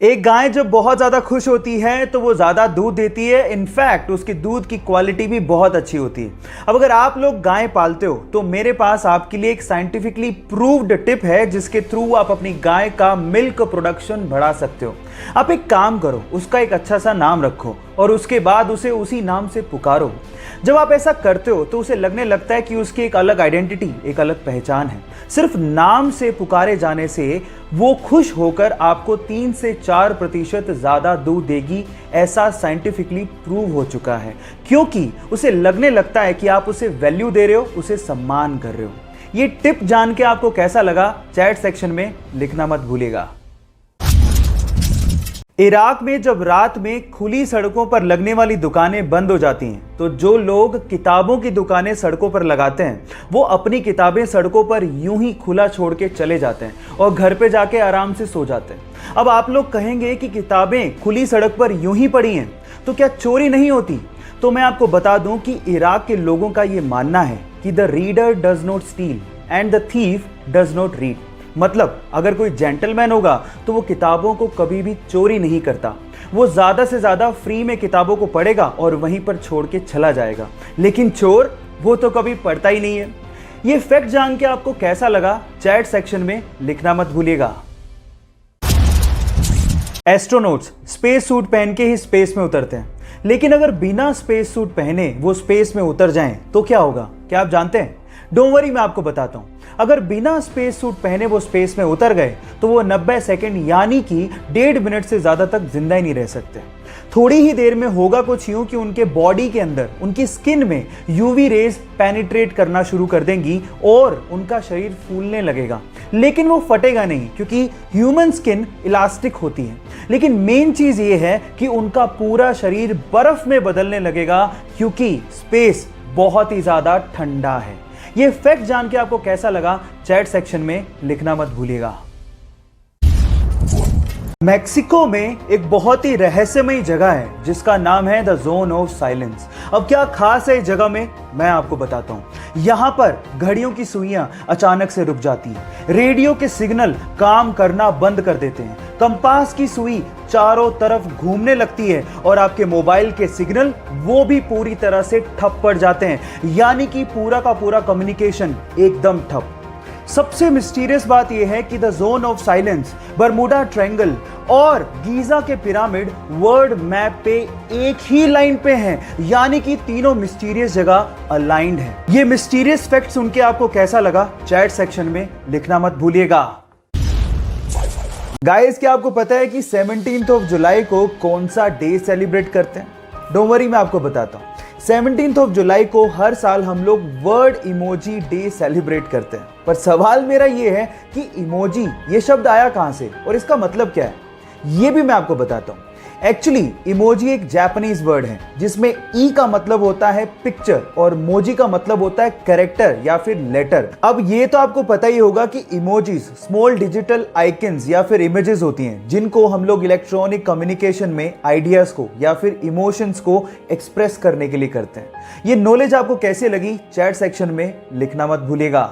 एक गाय जब बहुत ज़्यादा खुश होती है तो वो ज़्यादा दूध देती है। इनफैक्ट उसकी दूध की क्वालिटी भी बहुत अच्छी होती है। अब अगर आप लोग गाय पालते हो तो मेरे पास आपके लिए एक साइंटिफिकली प्रूव्ड टिप है जिसके थ्रू आप अपनी गाय का मिल्क प्रोडक्शन बढ़ा सकते हो। आप एक काम करो, उसका एक अच्छा सा नाम रखो और उसके बाद उसे उसी नाम से पुकारो। जब आप ऐसा करते हो तो उसे लगने लगता है कि उसकी एक अलग आइडेंटिटी, एक अलग पहचान है। सिर्फ नाम से पुकारे जाने से वो खुश होकर आपको 3 से 4% ज्यादा दूध देगी। ऐसा साइंटिफिकली प्रूव हो चुका है, क्योंकि उसे लगने लगता है कि आप उसे वैल्यू दे रहे हो, उसे सम्मान कर रहे हो। ये टिप जान के आपको कैसा लगा, चैट सेक्शन में लिखना मत भूलिएगा। इराक में जब रात में खुली सड़कों पर लगने वाली दुकानें बंद हो जाती हैं तो जो लोग किताबों की दुकानें सड़कों पर लगाते हैं वो अपनी किताबें सड़कों पर यूं ही खुला छोड़ के चले जाते हैं और घर पे जाके आराम से सो जाते हैं। अब आप लोग कहेंगे कि किताबें खुली सड़क पर यूं ही पड़ी हैं तो क्या चोरी नहीं होती? तो मैं आपको बता दूं कि इराक के लोगों का ये मानना है कि the reader does not steel and the thief does not read. मतलब अगर कोई जेंटलमैन होगा तो वो किताबों को कभी भी चोरी नहीं करता। वो ज़्यादा से ज़्यादा फ्री में किताबों को पढ़ेगा और वहीं पर छोड़ के चला जाएगा। लेकिन चोर वो तो कभी पढ़ता ही नहीं है। ये फैक्ट जान के आपको कैसा लगा, चैट सेक्शन में लिखना मत भूलिएगा। एस्ट्रोनॉट्स स्पेस सूट पहन के ही स्पेस में उतरते हैं, लेकिन अगर बिना स्पेस सूट पहने वो स्पेस में उतर जाएं तो क्या होगा? क्या आप जानते हैं? डोंट वरी, मैं आपको बताता हूं। अगर बिना स्पेस सूट पहने वो स्पेस में उतर गए तो वो 90 सेकंड यानी कि 1.5 मिनट से ज्यादा तक जिंदा ही नहीं रह सकते। थोड़ी ही देर में होगा कुछ यूं कि उनके बॉडी के अंदर, उनकी स्किन में यूवी रेज पेनिट्रेट करना शुरू कर देंगी और उनका शरीर फूलने लगेगा। लेकिन वो फटेगा नहीं, क्योंकि ह्यूमन स्किन इलास्टिक होती है। लेकिन मेन चीज ये है कि उनका पूरा शरीर बर्फ में बदलने लगेगा, क्योंकि स्पेस बहुत ही ज्यादा ठंडा है। ये फैक्ट जान के आपको कैसा लगा, चैट सेक्शन में लिखना मत भूलिएगा। मेक्सिको में एक बहुत ही रहस्यमयी जगह है जिसका नाम है द जोन ऑफ साइलेंस। अब क्या खास है इस जगह में, मैं आपको बताता हूं। यहां पर घड़ियों की सुइयां अचानक से रुक जाती हैं, रेडियो के सिग्नल काम करना बंद कर देते हैं, कंपास की सुई चारों तरफ घूमने लगती है और आपके मोबाइल के सिग्नल वो भी पूरी तरह से ठप पड़ जाते हैं। यानी कि पूरा का पूरा कम्युनिकेशन एकदम ठप। सबसे मिस्टीरियस बात यह है कि the zone of silence, Bermuda triangle और गीजा के पिरामिड वर्ल्ड मैप पे एक ही लाइन पे हैं। यानी कि तीनों मिस्टीरियस जगह अलाइंड हैं। ये मिस्टीरियस फैक्ट सुन के आपको कैसा लगा, चैट सेक्शन में लिखना मत भूलिएगा। गाइस, क्या आपको पता है कि 17 जुलाई को कौन सा डे सेलिब्रेट करते हैं? डोंट वरी, मैं आपको बताता हूं। 17 जुलाई को हर साल हम लोग वर्ल्ड इमोजी डे सेलिब्रेट करते हैं। पर सवाल मेरा ये है कि इमोजी ये शब्द आया कहां से और इसका मतलब क्या है, ये भी मैं आपको बताता हूं। एक्चुअली इमोजी एक जापानीज वर्ड है जिसमें ई का मतलब होता है पिक्चर और मोजी का मतलब होता है कैरेक्टर या फिर लेटर। अब ये तो आपको पता ही होगा कि इमोजीज स्मॉल डिजिटल आइकन्स या फिर इमेजेस होती हैं जिनको हम लोग इलेक्ट्रॉनिक कम्युनिकेशन में आइडियाज को या फिर इमोशंस को एक्सप्रेस करने के लिए करते हैं। ये नॉलेज आपको कैसे लगी, चैट सेक्शन में लिखना मत भूलिएगा।